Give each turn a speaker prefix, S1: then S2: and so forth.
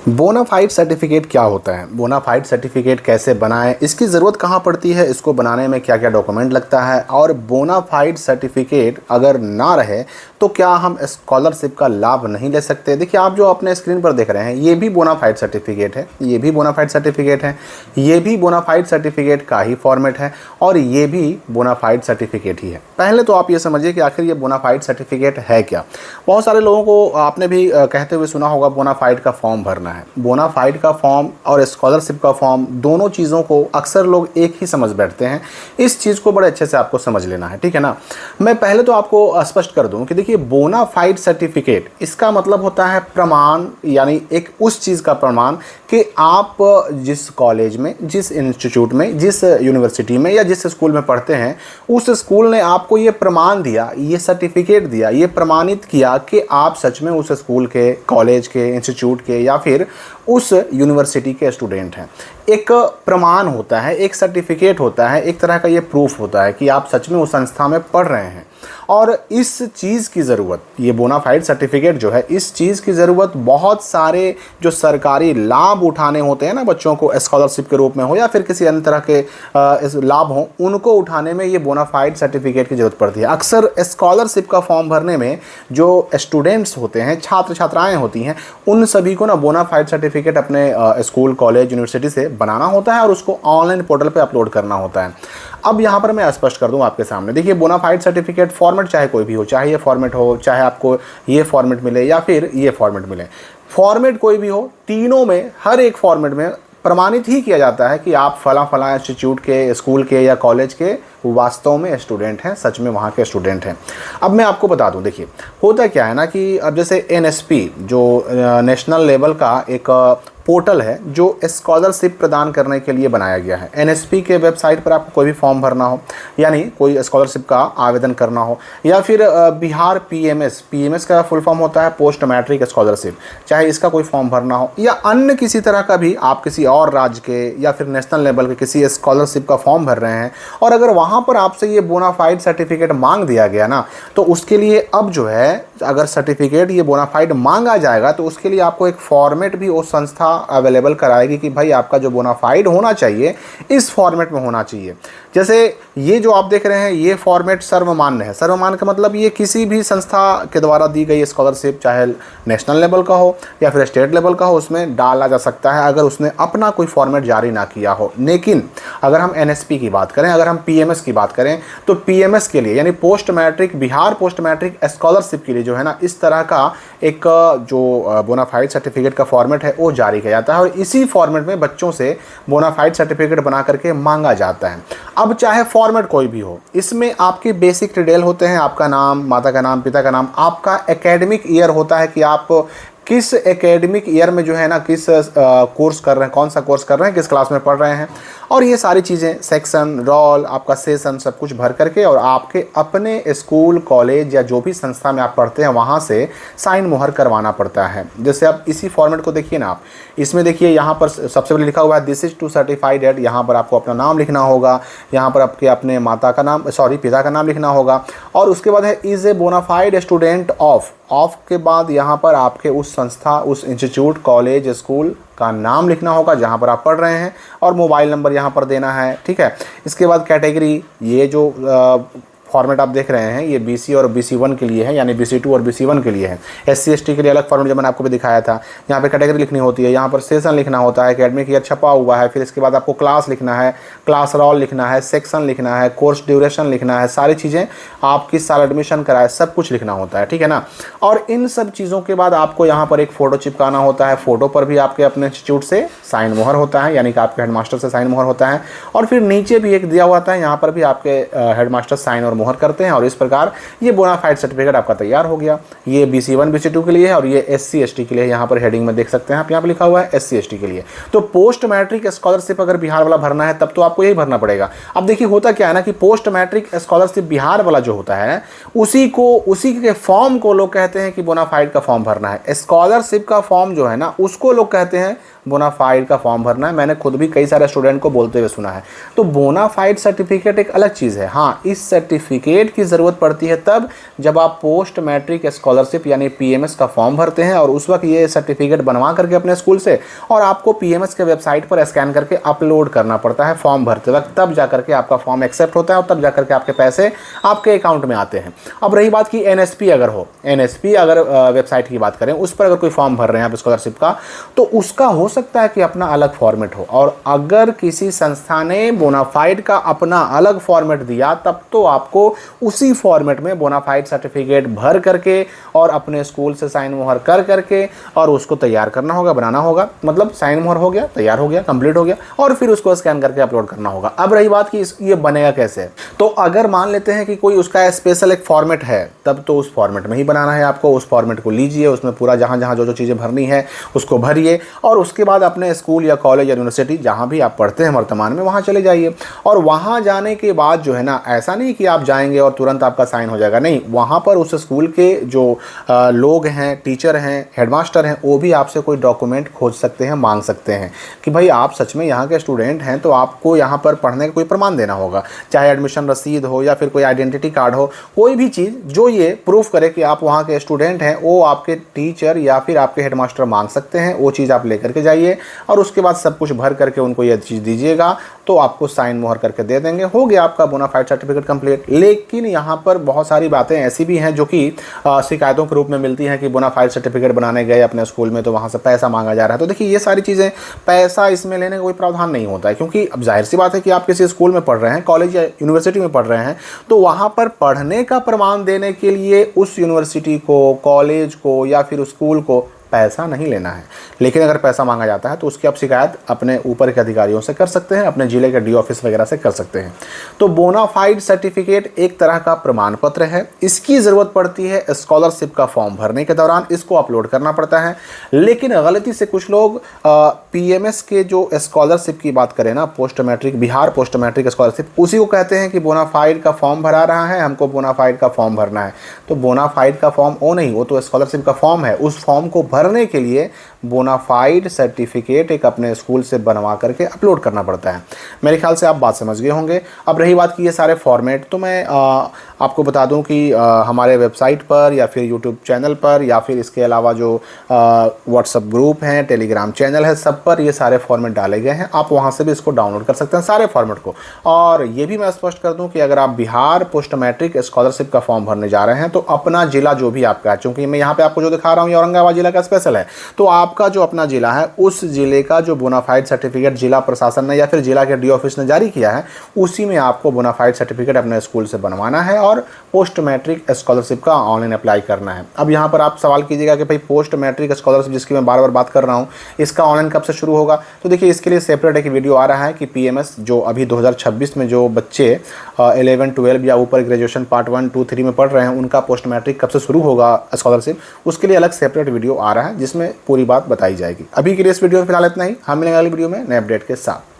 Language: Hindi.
S1: बोनाफाइड सर्टिफिकेट क्या होता है, बोनाफाइड सर्टिफिकेट कैसे बनाएं, इसकी ज़रूरत कहाँ पड़ती है, इसको बनाने में क्या क्या डॉक्यूमेंट लगता है, और बोनाफाइड सर्टिफिकेट अगर ना रहे तो क्या हम स्कॉलरशिप का लाभ नहीं ले सकते। देखिए, आप जो अपने स्क्रीन पर देख रहे हैं ये भी बोनाफाइड सर्टिफिकेट है, ये भी बोनाफाइड सर्टिफिकेट है, ये भी बोनाफाइड सर्टिफिकेट का ही फॉर्मेट है, और ये भी बोनाफाइड सर्टिफिकेट ही है। पहले तो आप ये समझिए कि आखिर ये बोनाफाइड सर्टिफिकेट है क्या। बहुत सारे लोगों को आपने भी कहते हुए सुना होगा बोनाफाइड का फॉर्म भरना है। बोनाफाइड का फॉर्म और स्कॉलरशिप का फॉर्म, दोनों चीज़ों को अक्सर लोग एक ही समझ बैठते हैं। इस चीज़ को बड़े अच्छे से आपको समझ लेना है, ठीक है ना। मैं पहले तो आपको स्पष्ट कर दूं कि देखिए, बोनाफाइड सर्टिफिकेट इसका मतलब होता है प्रमाण, यानी एक उस चीज़ का प्रमाण कि आप जिस कॉलेज में, जिस इंस्टीट्यूट में, जिस यूनिवर्सिटी में या जिस स्कूल में पढ़ते हैं, उस स्कूल ने आपको ये प्रमाण दिया, ये सर्टिफिकेट दिया, ये प्रमाणित किया कि आप सच में उस स्कूल के, कॉलेज के, इंस्टीट्यूट के या फिर उस यूनिवर्सिटी के स्टूडेंट हैं। एक प्रमाण होता है, एक सर्टिफिकेट होता है, एक तरह का ये प्रूफ होता है कि आप सच में उस संस्था में पढ़ रहे हैं। और इस चीज़ की ज़रूरत, ये बोनाफाइड सर्टिफिकेट जो है, इस चीज़ की ज़रूरत बहुत सारे जो सरकारी लाभ उठाने होते हैं ना बच्चों को, स्कॉलरशिप के रूप में हो या फिर किसी अन्य तरह के लाभ हों, उनको उठाने में ये बोनाफाइड सर्टिफिकेट की ज़रूरत पड़ती है। अक्सर स्कॉलरशिप का फॉर्म भरने में जो स्टूडेंट्स होते हैं, छात्र छात्राएँ होती हैं, उन सभी को ना बोनाफाइड सर्टिफिकेट अपने स्कूल, कॉलेज, यूनिवर्सिटी से बनाना होता है और उसको ऑनलाइन पोर्टल पे अपलोड करना होता है। अब यहाँ पर मैं स्पष्ट कर दूँ आपके सामने। देखिए, बोनाफाइड सर्टिफिकेट फॉर्मेट चाहे कोई भी हो, चाहे ये फॉर्मेट हो, चाहे आपको ये फॉर्मेट मिले या फिर ये फॉर्मेट मिले, फॉर्मेट कोई भी हो, तीनों में, हर एक फॉर्मेट में प्रमाणित ही किया जाता है कि आप फला फला इंस्टीट्यूट के, स्कूल के या कॉलेज के वास्तव में स्टूडेंट हैं, सच में वहाँ के स्टूडेंट हैं। अब मैं आपको बता दूं, देखिए होता क्या है ना कि अब जैसे एनएसपी जो नेशनल लेवल का एक पोर्टल है जो स्कॉलरशिप प्रदान करने के लिए बनाया गया है। एनएसपी के वेबसाइट पर आपको कोई भी फॉर्म भरना हो, यानी कोई स्कॉलरशिप का आवेदन करना हो, या फिर बिहार पीएमएस का फुल फॉर्म होता है पोस्ट मैट्रिक स्कॉलरशिप, चाहे इसका कोई फॉर्म भरना हो, या अन्य किसी तरह का भी आप किसी और राज्य के या फिर नेशनल लेवल के किसी स्कॉलरशिप का फॉर्म भर रहे हैं, और अगर वहाँ पर आपसे ये बोनाफाइड सर्टिफिकेट मांग दिया गया ना, तो उसके लिए अब जो है, अगर सर्टिफिकेट ये बोनाफाइड मांगा जाएगा तो उसके लिए आपको एक फॉर्मेट भी वो संस्था अवेलेबल कराएगी कि भाई आपका जो बोनाफाइड होना चाहिए इस फॉर्मेट में होना चाहिए। जैसे ये जो आप देख रहे हैं ये फॉर्मेट सर्वमान्य है। सर्वमान्य का मतलब ये किसी भी संस्था के द्वारा दी गई स्कॉलरशिप, चाहे नेशनल लेवल का हो या फिर स्टेट लेवल का हो, उसमें डाला जा सकता है अगर उसने अपना कोई फॉर्मेट जारी ना किया हो। लेकिन अगर हम एनएसपी की बात करें, अगर हम पीएमएस की बात करें, तो पीएमएस के लिए यानी post matric, Bihar post matric scholarship के लिए जो है ना, इस तरह का एक जो बोनाफाइड सर्टिफिकेट का फॉर्मेट है वो जारी किया जाता है, और इसी फॉर्मेट में बच्चों से बोनाफाइड सर्टिफिकेट बना करके मांगा जाता है। अब चाहे फॉर्मेट कोई भी हो, इसमें आपके बेसिक डिटेल होते हैं, आपका नाम, माता का नाम, पिता का नाम, आपका एकेडमिक ईयर होता है कि आप किस एकेडमिक ईयर में जो है ना, किस कोर्स कर रहे हैं, कौन सा कोर्स कर रहे हैं, किस क्लास में पढ़ रहे हैं, और ये सारी चीज़ें, सेक्शन, रोल, आपका सेशन, सब कुछ भर करके और आपके अपने स्कूल, कॉलेज या जो भी संस्था में आप पढ़ते हैं वहाँ से साइन मोहर करवाना पड़ता है। जैसे आप इसी फॉर्मेट को देखिए ना, आप इसमें देखिए यहाँ पर सबसे पहले लिखा हुआ है this is to certified at, यहाँ पर आपको अपना नाम लिखना होगा, यहाँ पर आपके अपने माता का नाम, पिता का नाम लिखना होगा, और उसके बाद है is a bona fide student of के बाद यहाँ पर आपके उस संस्था, उस इंस्टीट्यूट, कॉलेज, स्कूल का नाम लिखना होगा जहाँ पर आप पढ़ रहे हैं, और मोबाइल नंबर यहाँ पर देना है, ठीक है। इसके बाद कैटेगरी, ये जो फॉर्मेट आप देख रहे हैं ये बीसी और BC1 के लिए है, यानी BC2 और BC1 के लिए है। SC/ST के लिए अलग फॉर्मेट जो मैंने आपको भी दिखाया था। यहाँ पे कैटेगरी लिखनी होती है, यहाँ पर सेशन लिखना होता है, एकेडमिक ईयर छपा हुआ है, फिर इसके बाद आपको क्लास लिखना है, क्लास रोल लिखना है, सेक्शन लिखना है, कोर्स ड्यूरेशन लिखना है, सारी चीज़ें, आप किस साल एडमिशन कराए, सब कुछ लिखना होता है, ठीक है ना। और इन सब चीज़ों के बाद आपको यहाँ पर एक फ़ोटो चिपकाना होता है, फ़ोटो पर भी आपके अपने इंस्टीट्यूट से साइन मोहर होता है, यानी कि आपके हेडमास्टर से साइन मोहर होता है, और फिर नीचे भी एक दिया हुआ था, यहाँ पर भी आपके हेडमास्टर साइन और मोहर करते हैं, और इस प्रकार ये बोनाफाइड सर्टिफिकेट आपका तैयार हो गया। ये BC1 BC2 के लिए है, और ये SC/ST के लिए, यहाँ पर हेडिंग में देख सकते हैं आप, यहाँ पर लिखा हुआ है SC/ST के लिए। तो पोस्ट मैट्रिक स्कॉलरशिप अगर बिहार वाला भरना है तब तो आपको यही भरना पड़ेगा। अब देखिए होता क्या है ना कि पोस्ट मैट्रिक स्कॉलरशिप बिहार वाला जो होता है, उसी के फॉर्म को लोग कहते हैं कि बोनाफाइड का फॉर्म भरना है। स्कॉलरशिप का फॉर्म जो है ना, उसको लोग कहते हैं बोनाफाइड का फॉर्म भरना है। मैंने खुद भी कई सारे स्टूडेंट को बोलते हुए सुना है। तो बोनाफाइड सर्टिफिकेट एक अलग चीज़ है। हाँ, इस सर्टिफिकेट की ज़रूरत पड़ती है तब जब आप पोस्ट मैट्रिक स्कॉलरशिप यानी पीएमएस का फॉर्म भरते हैं, और उस वक्त ये सर्टिफिकेट बनवा करके अपने स्कूल से और आपको पीएमएस के वेबसाइट पर स्कैन करके अपलोड करना पड़ता है फॉर्म भरते वक्त, तब जाकर के आपका फॉर्म एक्सेप्ट होता है और तब जाकर के आपके पैसे आपके अकाउंट में आते हैं। अब रही बात कि एनएसपी अगर हो, एनएसपी अगर वेबसाइट की बात करें, उस पर अगर कोई फॉर्म भर रहे हैं आप स्कॉलरशिप का, तो उसका हो सकता है कि अपना अलग फॉर्मेट हो, और अगर किसी संस्था ने बोनाफाइड का अपना अलग फॉर्मेट दिया तब तो आपको उसी फॉर्मेट में बोनाफाइड सर्टिफिकेट भर करके और अपने स्कूल से साइन मोहर कर करके और उसको तैयार करना होगा, बनाना होगा। मतलब साइन मोहर हो गया, तैयार हो गया, कंप्लीट हो गया, और फिर उसको स्कैन करके अपलोड करना होगा। अब रही बात कि ये बनेगा कैसे, तो अगर मान लेते हैं कि कोई उसका स्पेशल एक फॉर्मेट है, तब तो उस फॉर्मेट में ही बनाना है आपको। उस फॉर्मेट को लीजिए, उसमें पूरा जहाँ जहाँ जो जो चीज़ें भरनी है उसको भरिए, और उसके बाद अपने स्कूल या कॉलेज या यूनिवर्सिटी जहाँ भी आप पढ़ते हैं वर्तमान में वहाँ चले जाइए। और वहाँ जाने के बाद जो है ना, ऐसा नहीं कि आप जाएंगे और तुरंत आपका साइन हो जाएगा, नहीं, वहाँ पर उस स्कूल के जो लोग हैं, टीचर हैं, हेडमास्टर हैं, वो भी आपसे कोई डॉक्यूमेंट खोज सकते हैं, मांग सकते हैं कि भाई आप सच में यहाँ के स्टूडेंट हैं, तो आपको यहाँ पर पढ़ने का कोई प्रमाण देना होगा, चाहे एडमिशन रसीद हो या फिर कोई आइडेंटिटी कार्ड हो, कोई भी चीज़ जो ये प्रूफ करे कि आप वहाँ के स्टूडेंट हैं, वो आपके टीचर या फिर आपके हेडमास्टर मांग सकते हैं। वो चीज़ आप लेकर के जाइए और उसके बाद सब कुछ भर करके उनको ये चीज़ दीजिएगा, तो आपको साइन मोहर करके दे देंगे, हो गया आपका बोनाफाइड सर्टिफिकेट कंप्लीट। लेकिन यहाँ पर बहुत सारी बातें ऐसी भी हैं जो कि शिकायतों के रूप में मिलती हैं कि बोनाफाइड सर्टिफिकेट बनाने गए अपने स्कूल में तो वहाँ से पैसा मांगा जा रहा है। तो देखिए, ये सारी चीज़ें, पैसा इसमें लेने का कोई प्रावधान नहीं होता है, क्योंकि अब जाहिर सी बात है कि आप किसी स्कूल में पढ़ रहे हैं, कॉलेज या यूनिवर्सिटी में पढ़ रहे हैं, तो वहाँ पर पढ़ने का प्रमाण देने के लिए उस यूनिवर्सिटी को, कॉलेज को या फिर स्कूल को पैसा नहीं लेना है। लेकिन अगर पैसा मांगा जाता है तो उसकी आप शिकायत अपने ऊपर के अधिकारियों से कर सकते हैं, अपने जिले के डी ऑफिस वगैरह से कर सकते हैं। तो बोनाफाइड सर्टिफिकेट एक तरह का प्रमाण पत्र है, इसकी ज़रूरत पड़ती है स्कॉलरशिप का फॉर्म भरने के दौरान, इसको अपलोड करना पड़ता है। लेकिन गलती से कुछ लोग पीएमएस के जो स्कॉलरशिप की बात करें ना, post matric, Bihar post matric scholarship, उसी को कहते हैं कि बोनाफाइड का फॉर्म भरा रहा है, हमको बोनाफाइड का फॉर्म भरना है। तो बोनाफाइड का फॉर्म वो नहीं, वो तो स्कॉलरशिप का फॉर्म है। उस फॉर्म को भरने के लिए बोनाफाइड सर्टिफिकेट एक अपने स्कूल से बनवा करके अपलोड करना पड़ता है। मेरे ख्याल से आप बात समझ गए होंगे। अब रही बात कि ये सारे फॉर्मेट, तो मैं आपको बता दूं कि हमारे वेबसाइट पर या फिर यूट्यूब चैनल पर या फिर इसके अलावा जो व्हाट्सएप ग्रुप हैं, टेलीग्राम चैनल है, सब पर ये सारे फॉर्मेट डाले गए हैं। आप वहाँ से भी इसको डाउनलोड कर सकते हैं, सारे फॉर्मेट को। और ये भी मैं स्पष्ट कर दूँ कि अगर आप बिहार पोस्ट मैट्रिक स्कॉलरशिप का फॉर्म भरने जा रहे हैं तो अपना जिला जो भी आपका है, चूँकि मैं यहाँ पर आपको जो दिखा रहा हूँ ये औरंगाबाद जिला का स्पेशल है, तो आपका जो अपना जिला है उस जिले का जो बोनाफाइड सर्टिफिकेट जिला प्रशासन ने या फिर जिला के डी ऑफिस ने जारी किया है, उसी में आपको बोनाफाइड सर्टिफिकेट अपने स्कूल से बनवाना है और पोस्ट मैट्रिक स्कॉलरशिप का ऑनलाइन अप्लाई करना है। अब यहाँ पर आप सवाल कीजिएगा कि भाई पोस्ट मैट्रिक स्कॉलरशिप जिसकी मैं बार बार बात कर रहा हूँ, इसका ऑनलाइन कब से शुरू होगा? तो देखिए, इसके लिए सेपरेट एक वीडियो आ रहा है कि पीएमएस जो अभी 2026 में जो बच्चे 11, 12 या ऊपर ग्रेजुएशन पार्ट 1, 2, 3 में पढ़ रहे हैं, उनका पोस्ट मैट्रिक कब से शुरू होगा स्कॉलरशिप, उसके लिए अलग सेपरेट वीडियो आ रहा है जिसमें पूरी बात बताई जाएगी। अभी के लिए इस वीडियो में फिलहाल इतना ही। हम मिलेंगे अगली वीडियो में नए अपडेट के साथ।